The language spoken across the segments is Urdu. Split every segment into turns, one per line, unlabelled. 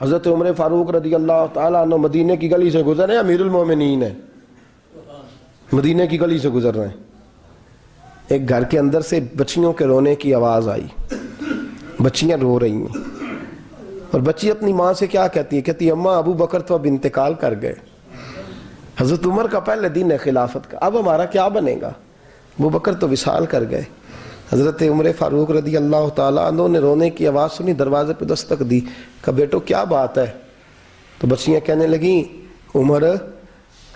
حضرت عمر فاروق رضی اللہ تعالیٰ عنہ مدینے کی گلی سے گزر رہے ہیں، امیر المومنین ہے، مدینے کی گلی سے گزر رہے ہیں، ایک گھر کے اندر سے بچیوں کے رونے کی آواز آئی، بچیاں رو رہی ہیں، اور بچی اپنی ماں سے کیا کہتی ہے؟ کہتی ہے اماں ابو بکر تو اب انتقال کر گئے، حضرت عمر کا پہلے دن ہے خلافت کا، اب ہمارا کیا بنے گا؟ ابو بکر تو وصال کر گئے۔ حضرت عمر فاروق رضی اللہ تعالیٰ عنہ نے رونے کی آواز سنی، دروازے پہ دستک دی، کہا بیٹو کیا بات ہے؟ تو بچیاں کہنے لگیں عمر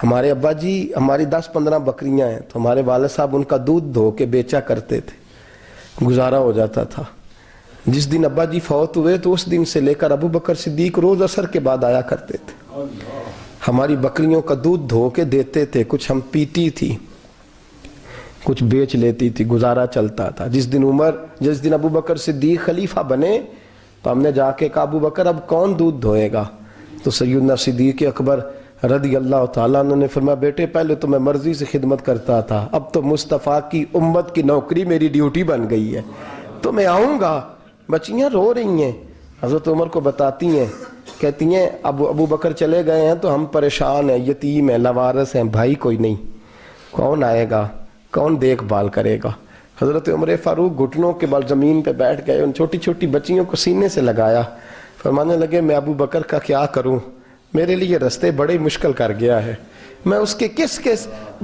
ہمارے ابا جی ہماری 10-15 بکریاں ہیں، تو ہمارے والد صاحب ان کا دودھ دھو کے بیچا کرتے تھے، گزارا ہو جاتا تھا۔ جس دن ابا جی فوت ہوئے تو اس دن سے لے کر ابو بکر صدیق روز عصر کے بعد آیا کرتے تھے، ہماری بکریوں کا دودھ دھو کے دیتے تھے، کچھ ہم پیتی تھی، کچھ بیچ لیتی تھی، گزارا چلتا تھا۔ جس دن ابو بکر صدیق خلیفہ بنے تو ہم نے جا کے کہا ابو بکر اب کون دودھ دھوئے گا؟ تو سیدنا صدیق اکبر رضی اللہ تعالیٰ عنہ نے فرمایا بیٹے پہلے تو میں مرضی سے خدمت کرتا تھا، اب تو مصطفیٰ کی امت کی نوکری میری ڈیوٹی بن گئی ہے، تو میں آؤں گا۔ بچیاں رو رہی ہیں، حضرت عمر کو بتاتی ہیں، کہتی ہیں ابو بکر چلے گئے ہیں تو ہم پریشان ہیں، یتیم ہیں، لاوارث ہیں، بھائی کوئی نہیں، کون آئے گا، کون دیکھ بھال کرے گا؟ حضرت عمر فاروق گھٹنوں کے بل زمین پہ بیٹھ گئے، ان چھوٹی چھوٹی بچیوں کو سینے سے لگایا، فرمانے لگے میں ابو بکر کا کیا کروں، میرے لیے رستے بڑے مشکل کر گیا ہے، میں اس کے کس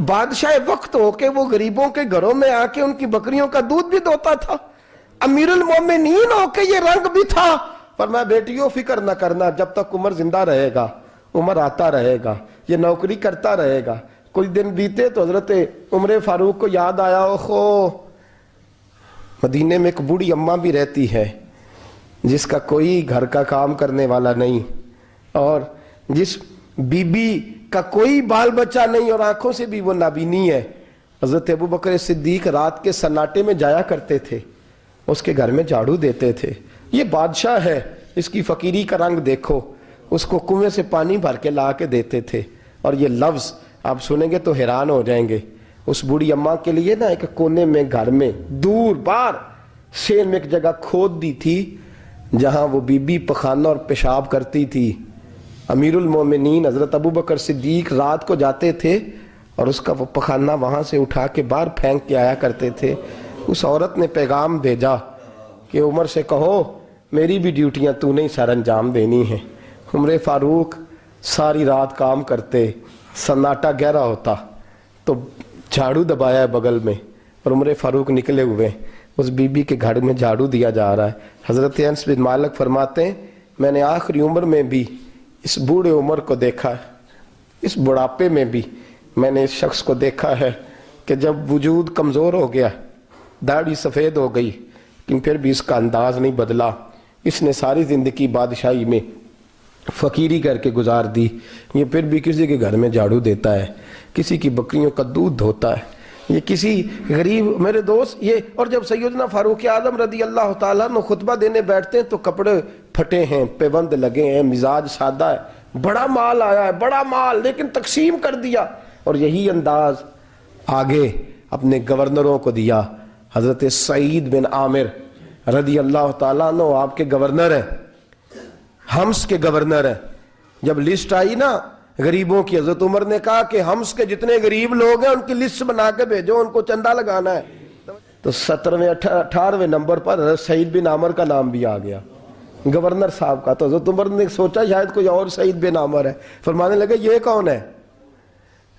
بادشاہ وقت ہو کے وہ غریبوں کے گھروں میں آ کے ان کی بکریوں کا دودھ بھی دوتا تھا، امیر المومنین ہو کے یہ رنگ بھی تھا۔ فرمایا بیٹیوں فکر نہ کرنا، جب تک عمر زندہ رہے گا، عمر آتا رہے گا، یہ نوکری کرتا رہے گا۔ کچھ دن بیتے تو حضرت عمر فاروق کو یاد آیا اوہو مدینے میں ایک بوڑھی اماں بھی رہتی ہے جس کا کوئی گھر کا کام کرنے والا نہیں، اور جس بی بی کا کوئی بال بچہ نہیں اور آنکھوں سے بھی وہ نابینی ہے۔ حضرت ابو بکر صدیق رات کے سناٹے میں جایا کرتے تھے، اس کے گھر میں جھاڑو دیتے تھے، یہ بادشاہ ہے، اس کی فقیری کا رنگ دیکھو، اس کو کنویں سے پانی بھر کے لا کے دیتے تھے۔ اور یہ لفظ آپ سنیں گے تو حیران ہو جائیں گے، اس بوڑھی اماں کے لیے نا ایک کونے میں گھر میں دور بار شیر میں ایک جگہ کھود دی تھی جہاں وہ بی بی پخانہ اور پیشاب کرتی تھی۔ امیر المومنین حضرت ابو بکر صدیق رات کو جاتے تھے اور اس کا وہ پخانہ وہاں سے اٹھا کے باہر پھینک کے آیا کرتے تھے۔ اس عورت نے پیغام بھیجا کہ عمر سے کہو میری بھی ڈیوٹیاں تو نہیں سر انجام دینی ہیں۔ عمر فاروق ساری رات کام کرتے، سناٹا گہرا ہوتا تو جھاڑو دبایا ہے بغل میں اور عمر فاروق نکلے ہوئے، اس بی بی کے گھر میں جھاڑو دیا جا رہا ہے۔ حضرت انس بن مالک فرماتے ہیں میں نے آخری عمر میں بھی اس بوڑھے عمر کو دیکھا ہے، اس بڑھاپے میں بھی میں نے اس شخص کو دیکھا ہے کہ جب وجود کمزور ہو گیا، داڑھی سفید ہو گئی، لیکن پھر بھی اس کا انداز نہیں بدلا، اس نے ساری زندگی بادشاہی میں فقیری کر کے گزار دی، یہ پھر بھی کسی کے گھر میں جھاڑو دیتا ہے، کسی کی بکریوں کا دودھ دھوتا ہے، یہ کسی غریب میرے دوست یہ۔ اور جب سیدنا فاروق اعظم رضی اللہ تعالیٰ عنہ خطبہ دینے بیٹھتے ہیں تو کپڑے پھٹے ہیں، پیبند لگے ہیں، مزاج سادہ ہے، بڑا مال آیا ہے، بڑا مال، لیکن تقسیم کر دیا، اور یہی انداز آگے اپنے گورنروں کو دیا۔ حضرت سعید بن عامر رضی اللہ تعالیٰ عنہ آپ کے گورنر ہیں، حمص کے گورنر ہیں۔ جب لسٹ آئی نا غریبوں کی، حضرت عمر نے کہا کہ حمص کے جتنے غریب لوگ ہیں ان کی لسٹ بنا کے بھیجو، ان کو چندہ لگانا ہے۔ تو 17ویں 18ویں نمبر پر حضرت سعید بن عامر کا نام بھی آ گیا، گورنر صاحب کا۔ تو حضرت عمر نے سوچا شاید کوئی اور سعید بن عامر ہے، فرمانے لگے یہ کون ہے؟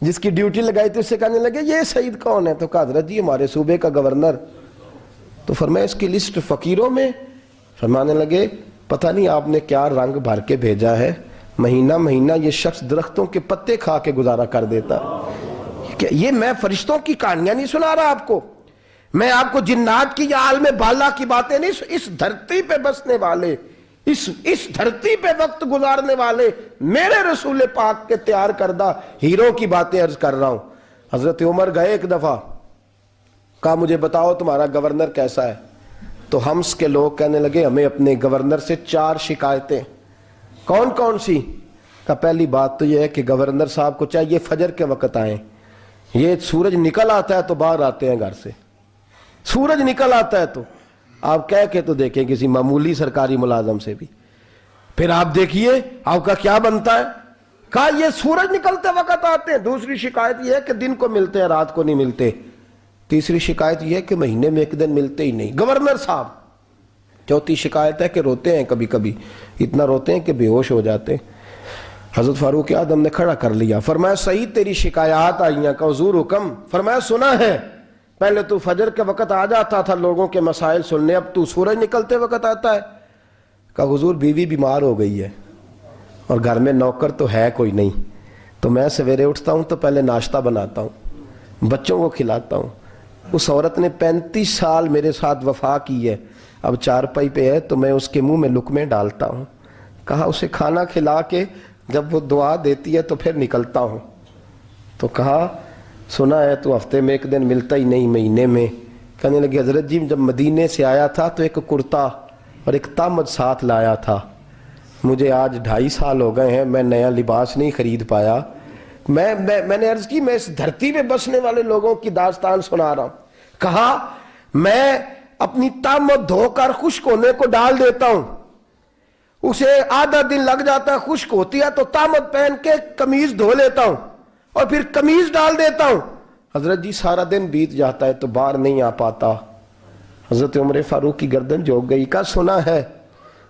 جس کی ڈیوٹی لگائی تھی اس سے کہنے لگے یہ سعید کون ہے؟ تو کہا حضرت جی ہمارے صوبے کا گورنر۔ تو فرمایا اس کی لسٹ فقیروں میں؟ فرمانے لگے پتہ نہیں آپ نے کیا رنگ بھر کے بھیجا ہے، مہینہ مہینہ یہ شخص درختوں کے پتے کھا کے گزارا کر دیتا۔ یہ میں فرشتوں کی کہانیاں نہیں سنا رہا آپ کو، میں آپ کو جنات کی یا عالم بالا کی باتیں نہیں، اس دھرتی پہ بسنے والے، اس دھرتی پہ وقت گزارنے والے میرے رسول پاک کے تیار کردہ ہیرو کی باتیں عرض کر رہا ہوں۔ حضرت عمر گئے ایک دفعہ، کہا مجھے بتاؤ تمہارا گورنر کیسا ہے؟ تو حمص کے لوگ کہنے لگے ہمیں اپنے گورنر سے 4 شکایتیں۔ کون کون سی؟ کہا پہلی بات تو یہ ہے کہ گورنر صاحب کو چاہیے فجر کے وقت آئیں، یہ سورج نکل آتا ہے تو باہر آتے ہیں گھر سے، سورج نکل آتا ہے تو آپ کہہ کے تو دیکھیں کسی معمولی سرکاری ملازم سے بھی۔ پھر آپ دیکھیے آپ کا کیا بنتا ہے. کہا یہ سورج نکلتے وقت آتے ہیں. دوسری شکایت یہ ہے کہ دن کو ملتے ہیں رات کو نہیں ملتے. تیسری شکایت یہ ہے کہ مہینے میں ایک دن ملتے ہی نہیں گورنر صاحب. چوتھی شکایت ہے کہ روتے ہیں کبھی کبھی, اتنا روتے ہیں کہ بے ہوش ہو جاتے ہیں. حضرت فاروق اعظم نے کھڑا کر لیا, فرمایا سعید تیری شکایات آئی ہیں. کہ حضور حکم. فرمایا سنا ہے, پہلے تو فجر کے وقت آ جاتا تھا لوگوں کے مسائل سننے, اب تو سورج نکلتے وقت آتا ہے. کہا حضور بیوی بیمار ہو گئی ہے اور گھر میں نوکر تو ہے کوئی نہیں, تو میں سویرے اٹھتا ہوں تو پہلے ناشتہ بناتا ہوں, بچوں کو کھلاتا ہوں. اس عورت نے 35 سال میرے ساتھ وفا کی ہے, اب چارپائی پہ ہے تو میں اس کے منہ میں لقمے ڈالتا ہوں. کہا اسے کھانا کھلا کے جب وہ دعا دیتی ہے تو پھر نکلتا ہوں. تو کہا سنا ہے تو ہفتے میں ایک دن ملتا ہی نہیں مہینے میں. کہنے لگے حضرت جی جب مدینے سے آیا تھا تو ایک کرتا اور ایک تامد ساتھ لایا تھا, مجھے آج 2.5 سال ہو گئے ہیں, میں نیا لباس نہیں خرید پایا. میں نے عرض کی میں اس دھرتی پہ بسنے والے لوگوں کی داستان سنا رہا ہوں. کہا میں اپنی تامد دھو کر خشک ہونے کو ڈال دیتا ہوں, اسے آدھا دن لگ جاتا ہے, خشک ہوتی ہے تو تامد پہن کے قمیض دھو لیتا ہوں اور پھر قمیض ڈال دیتا ہوں. حضرت جی سارا دن بیت جاتا ہے تو باہر نہیں آ پاتا. حضرت عمر فاروق کی گردن جھک گئی. کہا سنا ہے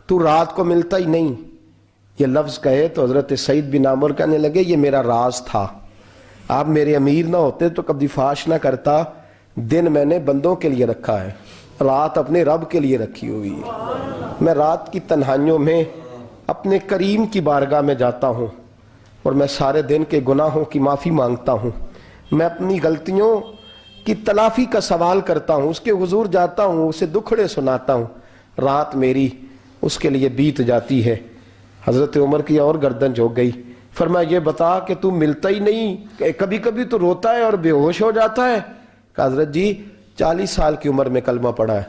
تو رات کو ملتا ہی نہیں. یہ لفظ کہے تو حضرت سعید بن عامر کہنے لگے یہ میرا راز تھا, آپ میرے امیر نہ ہوتے تو کبھی فاش نہ کرتا. دن میں نے بندوں کے لیے رکھا ہے, رات اپنے رب کے لیے رکھی ہوئی ہے. میں رات کی تنہائیوں میں اپنے کریم کی بارگاہ میں جاتا ہوں اور میں سارے دن کے گناہوں کی معافی مانگتا ہوں. میں اپنی غلطیوں کی تلافی کا سوال کرتا ہوں, اس کے حضور جاتا ہوں, اسے دکھڑے سناتا ہوں. رات میری اس کے لیے بیت جاتی ہے. حضرت عمر کی اور گردن جھک گئی. فرمایا یہ بتا کہ تو ملتا ہی نہیں, کبھی کبھی تو روتا ہے اور بے ہوش ہو جاتا ہے. کہ حضرت جی 40 سال کی عمر میں کلمہ پڑھا ہے,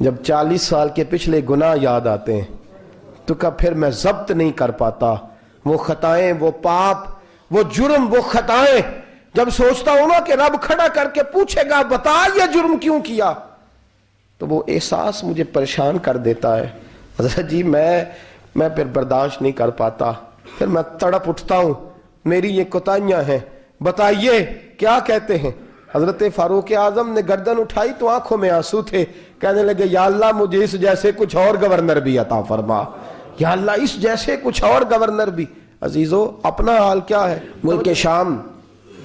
جب 40 سال کے پچھلے گناہ یاد آتے ہیں تو کہا پھر میں ضبط نہیں کر پاتا. وہ خطائیں, وہ پاپ, وہ جرم, وہ خطائیں جب سوچتا ہوں نا کہ رب کھڑا کر کے پوچھے گا بتا یہ جرم کیوں کیا, تو وہ احساس مجھے پریشان کر دیتا ہے. حضرت جی میں پھر برداشت نہیں کر پاتا, پھر میں تڑپ اٹھتا ہوں, میری یہ کوتاہیاں ہیں, بتائیے کیا کہتے ہیں. حضرت فاروق اعظم نے گردن اٹھائی تو آنکھوں میں آنسو تھے. کہنے لگے یا اللہ مجھے اس جیسے کچھ اور گورنر بھی عطا فرما, یا اللہ اس جیسے کچھ اور گورنر بھی. عزیزو اپنا حال کیا ہے. ملک شام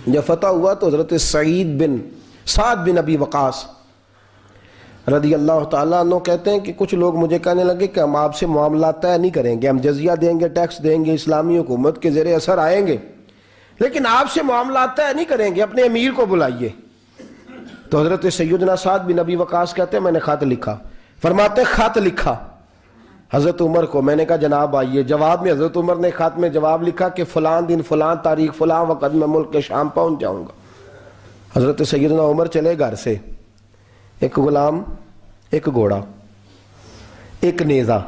جب فتح ہوا تو حضرت سعد بن ابی وقاص رضی اللہ تعالیٰ عنہ کہتے ہیں کہ کچھ لوگ مجھے کہنے لگے کہ ہم آپ سے معاملات طے نہیں کریں گے, ہم جزیہ دیں گے, ٹیکس دیں گے, اسلامی حکومت کے زیر اثر آئیں گے, لیکن آپ سے معاملات طے نہیں کریں گے, اپنے امیر کو بلائیے. تو حضرت سیدنا سعد بن ابی وقاص کہتے ہیں میں نے خط لکھا. فرماتے خط لکھا حضرت عمر کو. میں نے کہا جناب آئیے. جواب میں حضرت عمر نے خط میں جواب لکھا کہ فلان دن فلان تاریخ فلان وقت میں ملک کے شام پہنچ جاؤں گا. حضرت سیدنا عمر چلے گھر سے, ایک غلام, ایک گھوڑا, ایک نیزہ.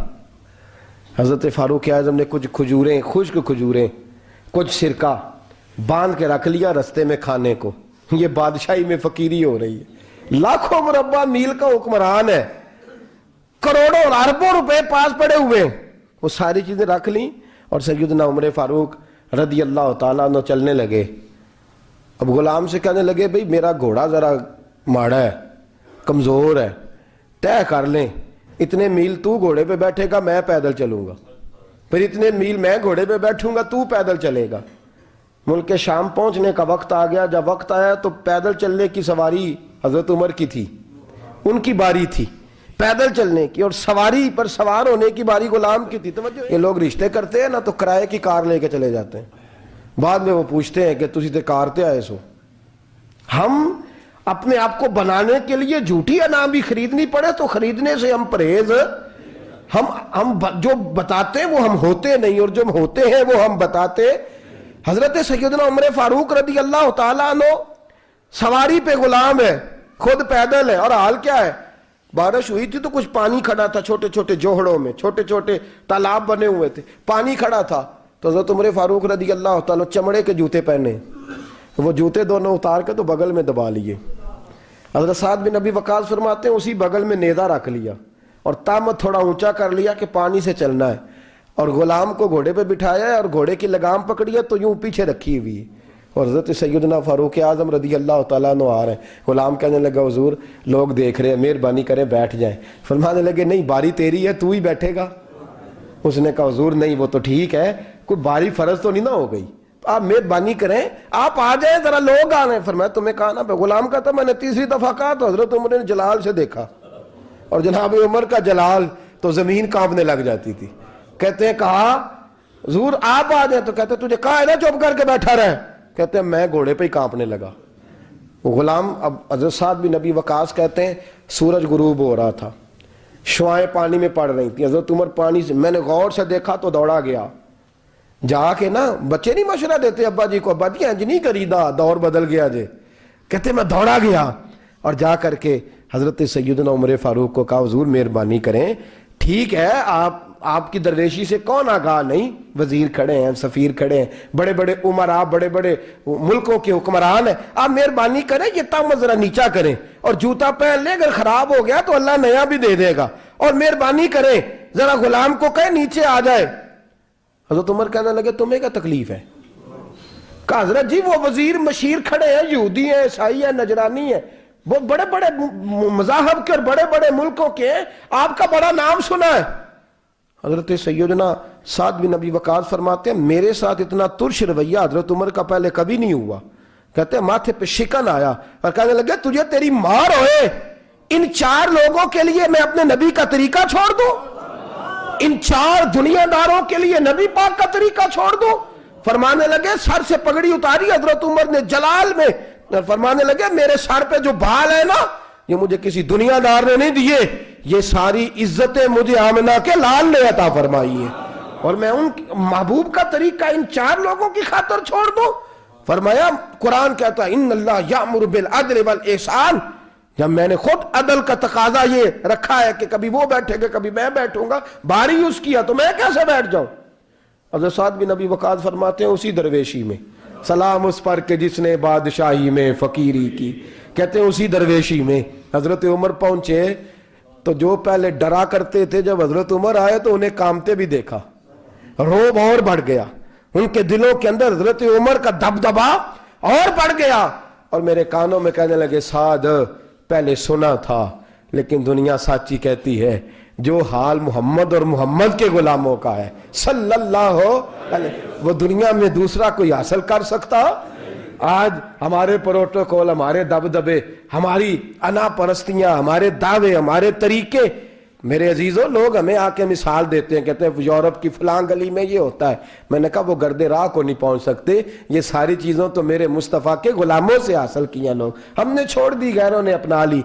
حضرت فاروق اعظم نے کچھ کھجوریں, خشک کھجوریں, کچھ سرکہ باندھ کے رکھ لیا رستے میں کھانے کو. یہ بادشاہی میں فقیری ہو رہی ہے. لاکھوں مربع میل کا حکمران ہے, کروڑوں اور اربوں روپے پاس پڑے ہوئے, وہ ساری چیزیں رکھ لیں اور سیدنا عمر فاروق رضی اللہ تعالیٰ عنہ چلنے لگے. اب غلام سے کہنے لگے بھئی میرا گھوڑا ذرا ماڑا ہے, کمزور ہے, طے کر لیں اتنے میل تو گھوڑے پہ بیٹھے گا, میں پیدل چلوں گا, پھر اتنے میل میں گھوڑے پہ بیٹھوں گا, تو پیدل چلے گا. ملک شام پہنچنے کا وقت آ گیا. جب وقت آیا تو پیدل چلنے کی سواری حضرت عمر کی تھی, ان کی باری تھی پیدل چلنے کی, اور سواری پر سوار ہونے کی باری غلام کی تھی. توجہ, یہ لوگ رشتے کرتے ہیں نا تو کرائے کی کار لے کے چلے جاتے ہیں, بعد میں وہ پوچھتے ہیں کہ تسی تے کار تے آئے سو. ہم اپنے آپ کو بنانے کے لیے جھوٹی انعام بھی خریدنی پڑے تو خریدنے سے ہم پرہیز. ہم جو بتاتے وہ ہم ہوتے نہیں, اور جو ہوتے ہیں وہ ہم بتاتے. حضرت سیدنا عمر فاروق رضی اللہ تعالیٰ عنہ سواری پہ غلام ہے, خود پیدل ہے, اور حال کیا ہے, بارش ہوئی تھی تو کچھ پانی کھڑا تھا, چھوٹے چھوٹے جوہڑوں میں چھوٹے چھوٹے تالاب بنے ہوئے تھے, پانی کھڑا تھا. تو حضرت عمر فاروق رضی اللہ تعالیٰ چمڑے کے جوتے پہنے, وہ جوتے دونوں اتار کے تو بغل میں دبا لیے. حضرت سعد بن ابی وقاص فرماتے ہیں اسی بغل میں نیزہ رکھ لیا اور تامت تھوڑا اونچا کر لیا کہ پانی سے چلنا ہے, اور غلام کو گھوڑے پہ بٹھایا ہے اور گھوڑے کی لگام پکڑی ہے تو یوں پیچھے رکھی ہوئی ہے، اور حضرت سیدنا فاروق اعظم رضی اللہ تعالیٰ عنہ آ رہے ہیں۔ غلام کہنے لگا حضور لوگ دیکھ رہے ہیں، مہربانی کریں بیٹھ جائیں۔ فرمانے لگے نہیں، باری تیری ہے، تو ہی بیٹھے گا۔ اس نے کہا حضور نہیں، وہ تو ٹھیک ہے، کوئی باری فرض تو نہیں نہ ہو گئی، آپ مہربانی کریں آپ آ جائیں، ذرا لوگ آ رہے ہیں۔ فرمایا تمہیں کہا نا، غلام کہتا میں نے تیسری دفعہ کہا تو حضرت عمر نے جلال سے دیکھا، اور جناب عمر کا جلال تو زمین کانپنے لگ جاتی تھی۔ کہتے ہیں کہا حضور آپ آ جائیں، تو کہتے ہیں تجھے کہا ہے نا چپ کر کے بیٹھا رہے، کہتے ہیں میں گھوڑے پہ ہی کانپنے لگا۔ غلام اب حضرت سعد بن ابی وقاص کہتے ہیں سورج غروب ہو رہا تھا، شعائیں پانی میں پڑ رہی تھیں، حضرت عمر پانی سے، میں نے غور سے دیکھا تو دوڑا گیا، جا کے نا بچے نہیں مشورہ دیتے ابا جی کو، ابا جی انج نہیں کریدا، دور بدل گیا جے، کہتے میں دوڑا گیا اور جا کر کے حضرت سیدنا عمر فاروق کو کہا حضور مہربانی کریں، ٹھیک ہے آپ کی درویشی سے کون آگاہ نہیں، وزیر کھڑے ہیں، سفیر کھڑے ہیں، بڑے بڑے عمرا، بڑے بڑے ملکوں کے حکمران ہیں، آپ مہربانی کریں یہ تم ذرا نیچا کریں اور جوتا پہن لیں، اگر خراب ہو گیا تو اللہ نیا بھی دے دے گا، اور مہربانی کریں ذرا غلام کو کہیں نیچے آ جائے۔ حضرت عمر کہنے لگے تمہیں کیا تکلیف ہے؟ کہا حضرت جی وہ وزیر مشیر کھڑے ہیں، یہودی ہیں، عیسائی ہیں، نجرانی ہیں، وہ بڑے بڑے مذاہب کے اور بڑے بڑے ملکوں کے ہیں، آپ کا بڑا نام سنا ہے۔ حضرت سیدنا سعد بن ابی وقاص فرماتے ہیں میرے ساتھ اتنا ترش رویہ حضرت عمر کا پہلے کبھی نہیں ہوا، کہتے ہیں ماتھے پہ شکن آیا اور کہنے لگے تجھے تیری مار ہوئے، ان 4 لوگوں کے لیے میں اپنے نبی کا طریقہ چھوڑ دوں، ان 4 دنیا داروں کے لیے نبی پاک کا طریقہ چھوڑ دوں؟ فرمانے لگے سر سے پگڑی اتاری حضرت عمر نے جلال میں، فرمانے لگے میرے سر پہ جو بال ہے نا یہ مجھے کسی دنیا دار نے نہیں دیے، یہ ساری عزتیں مجھے آمنہ کے لال نے عطا فرمائی ہے، اور میں ان محبوب کا طریقہ ان 4 لوگوں کی خاطر چھوڑ دوں؟ فرمایا قرآن کہتا ہے ان اللہ یامر بالعدل والاحسان، جب میں نے خود عدل کا تقاضا یہ رکھا ہے کہ کبھی وہ بیٹھے گا کبھی میں بیٹھوں گا، باری اس کی ہے تو میں کیسے بیٹھ جاؤں؟ حضرت سعد بن ابی وقاص فرماتے ہیں اسی درویشی میں سلام اس پر کہ جس نے بادشاہی میں فقیری کی، کہتے ہیں اسی درویشی میں حضرت عمر پہنچے تو جو پہلے ڈرا کرتے تھے جب حضرت عمر آئے تو انہیں کامتے بھی دیکھا، روب اور بڑھ گیا، ان کے دلوں کے اندر حضرت عمر کا دبدبا اور بڑھ گیا، اور میرے کانوں میں کہنے لگے سعد پہلے سنا تھا لیکن دنیا سچی کہتی ہے جو حال محمد اور محمد کے غلاموں کا ہے صلی اللہ علیہ، وہ دنیا میں دوسرا کوئی حاصل کر سکتا؟ آج ہمارے پروٹوکول، ہمارے دبدبے، ہماری انا پرستیاں، ہمارے دعوے، ہمارے طریقے، میرے عزیزوں لوگ ہمیں آ کے مثال دیتے ہیں، کہتے ہیں یورپ کی فلاں گلی میں یہ ہوتا ہے، میں نے کہا وہ گرد راہ کو نہیں پہنچ سکتے، یہ ساری چیزوں تو میرے مصطفیٰ کے غلاموں سے حاصل کیا، لوگ ہم نے چھوڑ دی، غیروں نے اپنا لی۔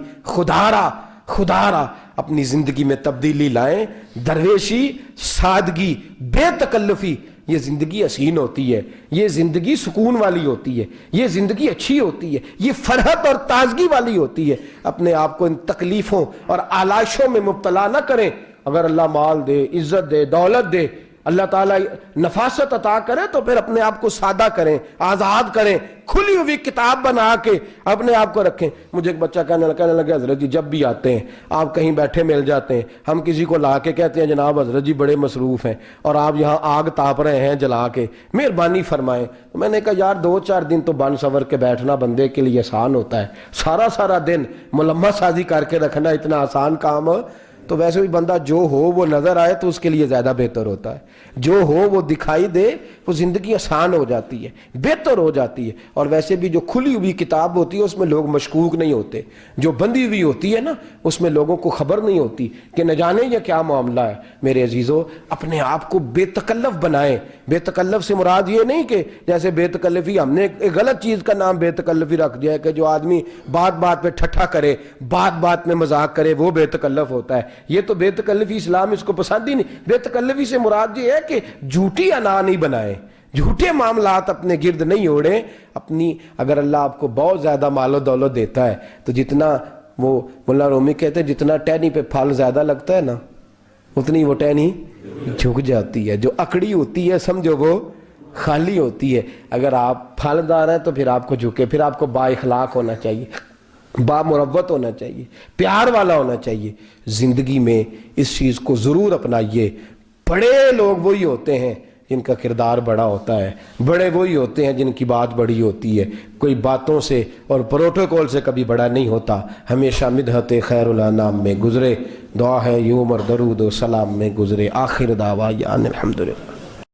خدارا اپنی زندگی میں تبدیلی لائیں، درویشی، سادگی، بے تکلفی، یہ زندگی حسین ہوتی ہے، یہ زندگی سکون والی ہوتی ہے، یہ زندگی اچھی ہوتی ہے، یہ فرحت اور تازگی والی ہوتی ہے۔ اپنے آپ کو ان تکلیفوں اور آلائشوں میں مبتلا نہ کریں، اگر اللہ مال دے، عزت دے، دولت دے، اللہ تعالیٰ نفاست عطا کرے تو پھر اپنے آپ کو سادہ کریں، آزاد کریں، کھلی ہوئی کتاب بنا کے اپنے آپ کو رکھیں۔ مجھے ایک بچہ کہنے لگا حضرت جی جب بھی آتے ہیں آپ کہیں بیٹھے مل جاتے ہیں، ہم کسی کو لا کے کہتے ہیں جناب حضرت جی بڑے مصروف ہیں اور آپ یہاں آگ تاپ رہے ہیں جلا کے، مہربانی فرمائیں۔ میں نے کہا یار 2-4 دن تو بن سور کے بیٹھنا بندے کے لیے آسان ہوتا ہے، سارا دن ملمہ سازی کر کے رکھنا اتنا آسان کام، تو ویسے بھی بندہ جو ہو وہ نظر آئے تو اس کے لیے زیادہ بہتر ہوتا ہے، جو ہو وہ دکھائی دے وہ زندگی آسان ہو جاتی ہے، بہتر ہو جاتی ہے۔ اور ویسے بھی جو کھلی ہوئی کتاب ہوتی ہے اس میں لوگ مشکوک نہیں ہوتے، جو بندی ہوئی ہوتی ہے نا اس میں لوگوں کو خبر نہیں ہوتی کہ نہ جانے یہ کیا معاملہ ہے۔ میرے عزیزو اپنے آپ کو بے تکلف بنائیں۔ بے تکلف سے مراد یہ نہیں کہ جیسے بے تکلفی ہم نے ایک غلط چیز کا نام بے تکلفی رکھ دیا ہے کہ جو آدمی بات پہ ٹھٹھا کرے، بات میں مذاق کرے وہ بے تکلف ہوتا ہے، یہ تو بے تکلفی اسلام اس کو پسند ہی نہیں۔ بے تکلفی سے مراد یہ ہے کہ جھوٹی انا نہیں بنائیں، جھوٹے معاملات اپنے گرد نہیں اوڑیں۔ اپنی اگر اللہ آپ کو بہت زیادہ مال و دولت دیتا ہے تو جتنا وہ مولا رومی کہتے ہیں جتنا ٹہنی پہ پھل زیادہ لگتا ہے نا اتنی وہ ٹہنی جھک جاتی ہے، جو اکڑی ہوتی ہے سمجھو وہ خالی ہوتی ہے۔ اگر آپ پھلدار ہیں تو پھر آپ کو جھکے، پھر آپ کو با اخلاق ہونا چاہیے، با مروت ہونا چاہیے، پیار والا ہونا چاہیے۔ زندگی میں اس چیز کو ضرور اپنائیے، بڑے لوگ وہی ہوتے ہیں جن کا کردار بڑا ہوتا ہے، بڑے وہی ہوتے ہیں جن کی بات بڑی ہوتی ہے، کوئی باتوں سے اور پروٹوکول سے کبھی بڑا نہیں ہوتا، ہمیشہ مدحت خیر الانام میں گزرے، دعا ہے یہ عمر درود و سلام میں گزرے، آخر دعوا یان الحمدللہ۔